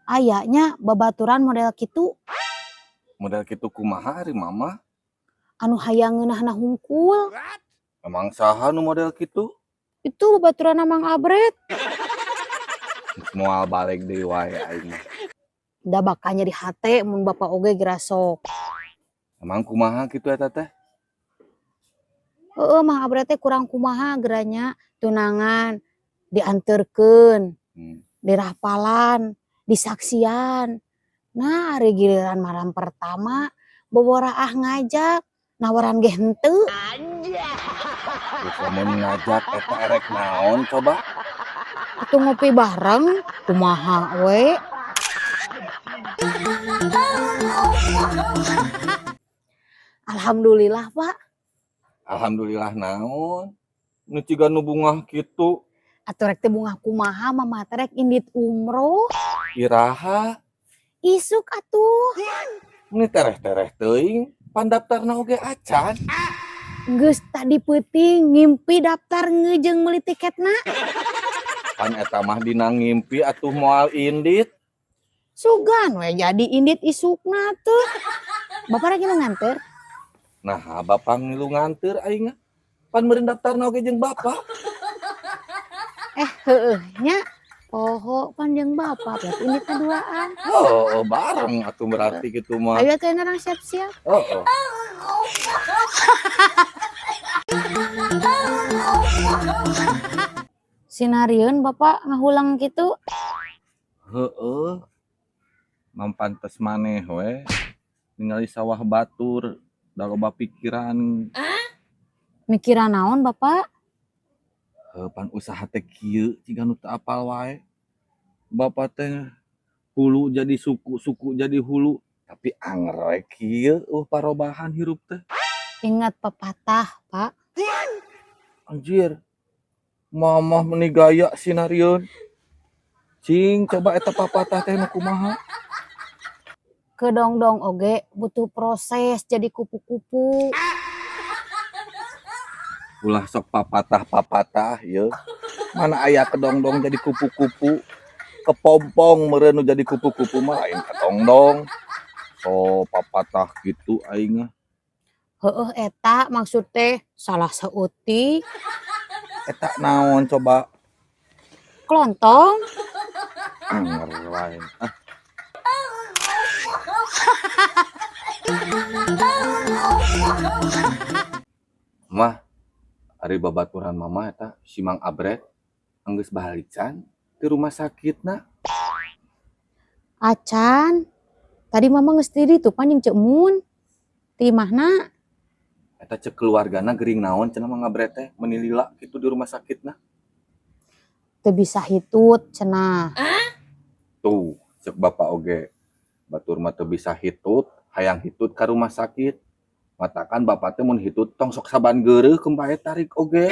Ayahnya babaturan model kitu Model kitu kumaha ari mama? anu hayang ngeunahna hungkul. Emang saha nu model kitu? Itu babaturan Mang Abret. Moal balik deui wae aing mah. Da bakanya di hate mun bapak oge geura sok. Emang kumaha kitu eta teh? Heeh, Mang Abret teh kurang kumaha geuranya tunangan dianterkeun, dirahpalan, disaksian. Nah, ari giliran malam pertama boboraah ngajak, nawaran ge henteu. Terus lamun ngajak eta erek naon coba? Atuh ngopi bareng, kumaha we? Alhamdulillah, Pak. Alhamdulillah naon? Nu ciga nu bungah kitu. Atuh rek teh bunga kumaha mama teh rek indit umroh. Iraha Isuk atuh. ini tereh-tereh teuing pandaftarna oge acan. Geus tadi peuting ngimpi daftar ngejeng meuli tiketna. Pan eta mah dina ngimpi atuh moal indit. Sugan we jadi indit isukna tuh. Bapak rek nganter. Nah, bapak ngilu nganter aing. Pan meureun daftarna oge jeung bapak. Heueuh nya. Poho panjang bapak berarti inditna duaan. Oh, bareng atuh berarti kitu mah. Ayo teh narang siap-siap. Oh. Sinarieun bapak ngahulang gitu. Heueuh. Mampantes maneh we. Ningali sawah batur da loba pikiran. Mikiran naon bapak? Pan usaha teh kieu ciga nu teu apal wae. Bapak teh hulu jadi suku, suku jadi hulu. Tapi anger we kieu parobahan hirup teh. Ingat pepatah, Pak. Anjir. Mamah meuni gaya sinarieun. Cing coba eta papatah teh nu kumaha? Kedongdong oge butuh proses jadi kupu-kupu. Ulah sok papatah ya. Mana aya kedongdong jadi kupu-kupu. Kepompong meureun nu jadi kupu-kupu mah lain kedongdong. So papatah gitu aing. Heueuh eta maksud teh salah seutik. Eta naon coba? Kelontong. Anger wae. Mah, ari babaturan mama eta si Mang Abret anggeus balican di rumah sakitna. Acan. Tadi mama geus di ditu pan jeung Ceu Mun. Ti imahna. Eta cek keluargana gering naon cenah Mang Abret teh meuni lila kitu di rumah sakitna. Teu bisa hitut cenah. Tuh, cek bapak oge. Batur mah teu bisa hitut, hayang hitut ka rumah sakit. Matakan bapak teh mun hitut tong sok saban geureuh kumpae tarik oge.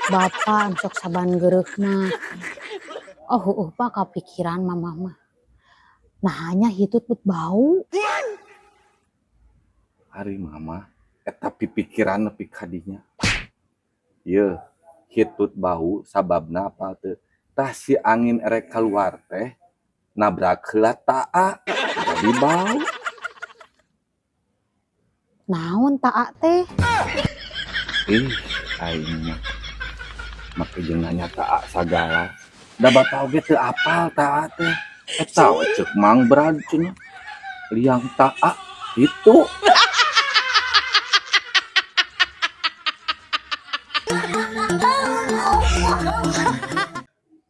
Bapak sok saban geureuh mah. Oh, Pak kapikiran mama mah. Nah hanya hitut bet bau. Hari mama, eta pipikiran nepi kadinya. Ieu, hitut bau sababna apa teu? Tah si angin erek keluar teh nabrak heula taa jadi bau. Naon taa teh? Aing mah make jeung nanya taa sagala. Da bapak oge teu apal taa teh. Eta we ceuk Mang Brad cenah. Liang taa itu.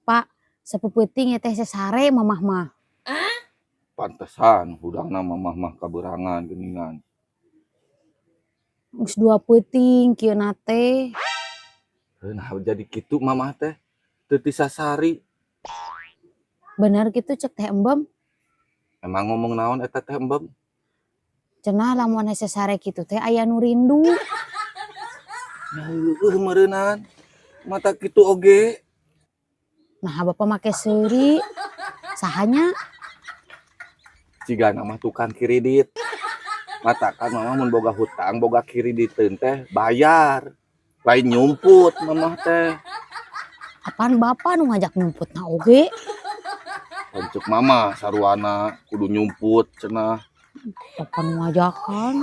Pak, sepupu ting teh sesare mamah mah. Pantesan hudangna mamah mah kaberangan geuningan. Geus 2 peuting kieuna teh. Nah jadi kitu mamah teh teu disasari. Bener gitu cek teh embem. Emang ngomong naon eta teh embem? Cenah lamun sesare kitu teh aya nu rindu. Meureunan. Mata kitu oge. Nah bapak make seuri. Sahanya? Ciga nama tukang kiridit. Matakan mama mun boga hutang, boga kiriditeun teh bayar. Lain nyumput mamah teh. Apaan bapak nu ngajak nyumputna oge? Lanceuk mama sarwana kudu nyumput cenah. Bapak nu ngajakan.